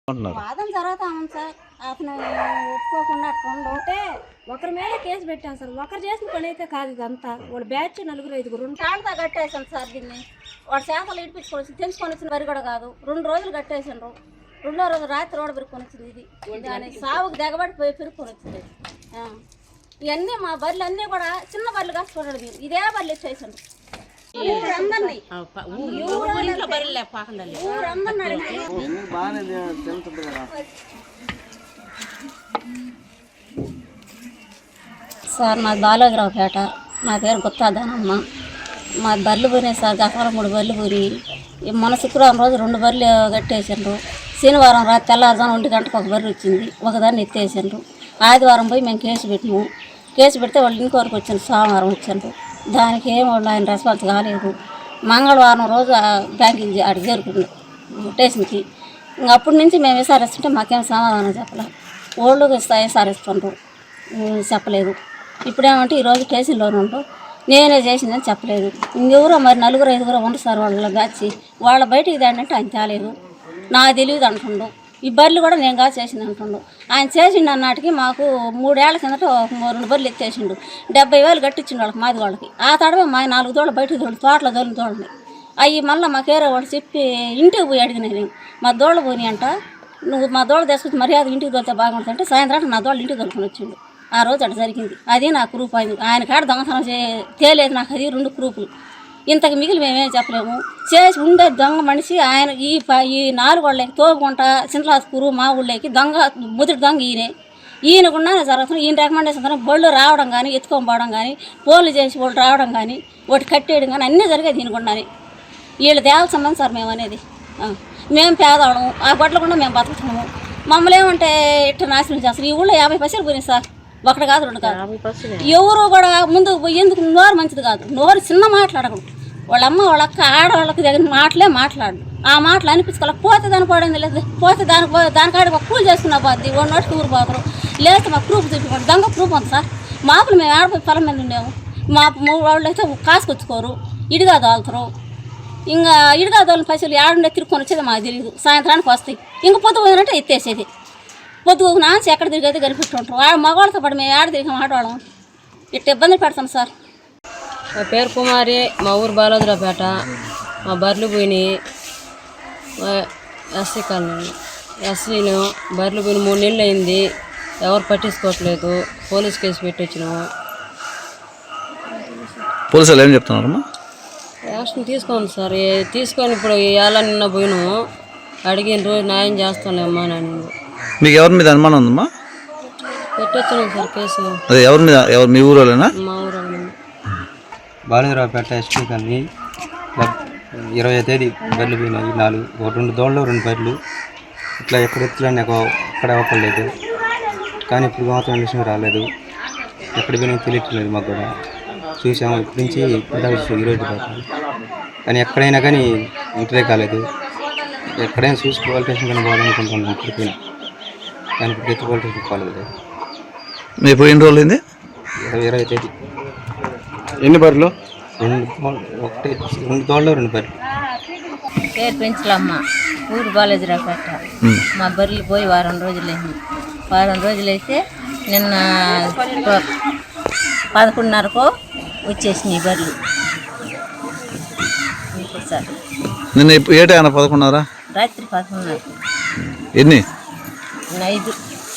వాదన జరుగుతా ఉంది సార్. అతను ఒప్పుకోకుండా అట్లా ఉంటే ఒకరి మీద కేసు పెట్టాం సార్. ఒకరు చేసిన పని అయితే కాదు ఇదంతా. వాడు బ్యాచ్ 4-5 తాళ్ళతో కట్టేసాను సార్. దీన్ని వాడు చేతలు ఇడిపించుకొని తెంచుకొని వచ్చిన వరి కూడా కాదు. 2 రోజులు కట్టేసాను. 2వ రోజు రాత్రి రోడ్డు పెరుక్కొని వచ్చింది. ఇది దాని సాగుకు దిగబడిపోయి పెరుక్కొని వచ్చింది. ఇవన్నీ మా బర్రెలు అన్నీ కూడా చిన్న బర్రెలు కాసుకోండి. మీరు ఇదే బర్రెలు ఇచ్చేసాను. సార్ మాది బాలోజరావుపేట. నా పేరు గుత్తాదానమ్మ. మా బర్రెలు పోయినాయి సార్. గతంలో 3 బర్రెలు పోయి మొన్న శుక్రవారం రోజు 2 బర్రెలు కట్టేసారు. శనివారం రాత్రి తెల్లారుజాము 1 గంటకు ఒక బర్రె వచ్చింది. ఒకదాన్ని ఎత్తేసారు. ఆదివారం పోయి మేము కేసు పెట్టినాము. కేసు పెడితే వాళ్ళు ఇంకోరికి వచ్చింది. సోమవారం వచ్చారు. దానికి ఏమో ఆయన రెస్పాన్స్ కాలేదు. మంగళవారం రోజు బ్యాంకింగ్ అడిగి చేరుకుంది స్టేషన్కి. ఇంక అప్పటి నుంచి మేము విసారిస్తుంటే మాకేం సమాధానం చెప్పలేదు. ఓళ్ళు విసారిస్తుండ్రు, చెప్పలేదు. ఇప్పుడేమంటే ఈరోజు స్టేషన్లోనే ఉంటూ నేనే చేసిందని చెప్పలేదు. ఇంకెవరో మరి 4-5 ఉండరు సార్ వాళ్ళ బ్యాచ్. వాళ్ళ బయటికి దాంటే ఆయన తేలేదు. నాకు తెలియదు అంటుండు. ఈ బర్రెలు కూడా నేను కాదు చేసింది అంటుండు. ఆయన చేసిండు అన్నాటికి మాకు 3 ఏళ్ల కిందట 2 బర్రెలు ఎత్తేసిండు. 70,000 కట్టించిండు వాళ్ళకి, మాది వాళ్ళకి. ఆ తడవ మా 4 దోళ్ళు బయటకు తోడు తోటలో దోళ్ళని తోడండి. అవి మళ్ళీ మాకేరే వాళ్ళు చెప్పి ఇంటికి పోయి అడిగినా నేను. మా దోళ్ళు పోయి అంట, నువ్వు మా దోళ్ళు తీసుకొచ్చి మర్యాద ఇంటికి తోలితే బాగుంటుంది అంటే సాయంత్రం నా దోళ్ళు ఇంటికి తోలుకొని వచ్చిండు. ఆ రోజు అట్లా జరిగింది. అది నా ప్రూఫ్ అయింది. ఆయన కాడ దొంగతనం తేలేదు నాకు. అది 2 ప్రూఫ్లు. ఇంతకు మిగిలి మేమేం చెప్పలేము. చేసి ఉండే దొంగ మనిషి ఆయన. ఈ 4 వాళ్ళకి తోపుకుంటా చింతలాస్కూరు మా ఊళ్ళోకి దొంగ ముదుటి దొంగ ఈయనకున్నా జరుగుతుంది. ఈయన రికమెండేషన్ కానీ బళ్ళు రావడం కానీ ఎత్తుకొని పోవడం కానీ ఫోన్లు చేసి వాళ్ళు రావడం కానీ ఒకటి కట్టేయడం కానీ అన్నీ జరిగేది ఈయనకున్నాని. వీళ్ళు దేవాల సంబంధం సార్ మేము అనేది. మేము పేదవాడము. ఆ గొడ్ల కూడా మేము బతుకుతున్నాము. మమ్మల్ని ఏమంటే ఇట్లా నాశనం చేస్తారు. ఈ ఊళ్ళో 50 పైసలు పోయినాయి సార్. 1 కాదు 2 కాదు. ఎవరు కూడా ముందుకు ఎందుకు నోరు మంచిది కాదు. నోరు చిన్న మాట్లాడకూడదు. వాళ్ళమ్మ వాళ్ళక్క ఆడవాళ్ళకి దగ్గర మాట్లాడు. ఆ మాటలు అనిపించుకోవాలి. పోతే దానికి పడింది లేదు. పోతే దానికాడికి ఒక కూలి చేసుకున్నా పోద్ది. 1 నోటికి ఊరు పోతారు. లేకపోతే మాకు ప్రూఫ్ చూపించండి. దొంగ ప్రూఫ్ ఉంది సార్. మాపులు మేము ఆడపోయి పొలం మీద ఉండేము. మా వాళ్ళు అయితే కాసుకొచ్చుకోరు. ఇడిగా దోలుతారు. ఇంకా ఇడిగా దోలిన పైసలు ఏడుండే తిరుక్కొని వచ్చేది మాకు తెలియదు. సాయంత్రానికి వస్తాయి. ఇంక పొద్దు పోయినట్టే ఎత్తేసేది. పొద్దుకు నాచి ఎక్కడ తిరిగైతే గరిపిస్తుంటారు. మగవాళ్ళతో పాటు మేము ఆడ తిరిగి ఆడవాళ్ళం. ఇట్లా ఇబ్బంది పెడతాం సార్. నా పేరు కుమారి. మా ఊరు బాలోజరావుపేట. మా బర్రెలు పోయినాయి. ఎస్సీ కాలనీ ఎస్సీలో బర్రెలు పోయిన 3 నెలలు అయింది. ఎవరు పట్టించుకోవట్లేదు. పోలీస్ కేసు పెట్టి వచ్చినాము. పోలీసులు ఏం చెప్తున్నారమ్మా? యాక్షన్ తీసుకోండి సార్. తీసుకొని ఇప్పుడు ఎలా నిన్న పోయినాము. అడిగిన రోజు న్యాయం చేస్తానులేమ్మా అని. మీకు ఎవరి మీద అనుమానం ఉందమ్మా? పెట్టొచ్చాను సార్ కేసు. అదే ఎవరి మీద? ఎవరు మీ ఊరోళ్ళేనా? మా ఊరు బాలోజరావుపేట ఎస్టీ కాలనీ 20వ తేదీ బర్రెలు పోయినాయి. 2 దోళ్ళు 2 బర్రెలు. ఇట్లా ఎక్కడ ఎత్తులని ఎక్కడ అవ్వలేదు. కానీ ఇప్పుడు మాత్రం విషయం రాలేదు. ఎక్కడ పోయినా తెలియట్లేదు. మాకు కూడా చూసాము. ఇప్పటి నుంచి ఈరోజు దాకా. కానీ ఎక్కడైనా కానీ ఇంటరే కాలేదు. ఎక్కడైనా చూసి పోలీస్ స్టేషన్ కానీ పోవాలనుకుంటున్నాను. ఇప్పటికైనా కానీ ఇప్పుడు ఎత్తి పోలీస్ స్టేషన్ పోలేదు. మీ పోయిన రోజులు ఏంది? 20వ తేదీ. ఎన్ని బర్రెలు? 2 దోళ్ళు 2 బర్రెలు. పేరు పెంచలమ్మ. ఊరు బాలోజరావుపేట. మా బర్రెలు పోయి 1 వారం రోజులు అయింది. 1 వారం రోజులు అయితే నిన్న 11:30కు వచ్చేసినాయి బర్రెలు. సార్ నిన్న ఏ టైం? 11:30. రాత్రి 11:30. ఎన్ని? 5.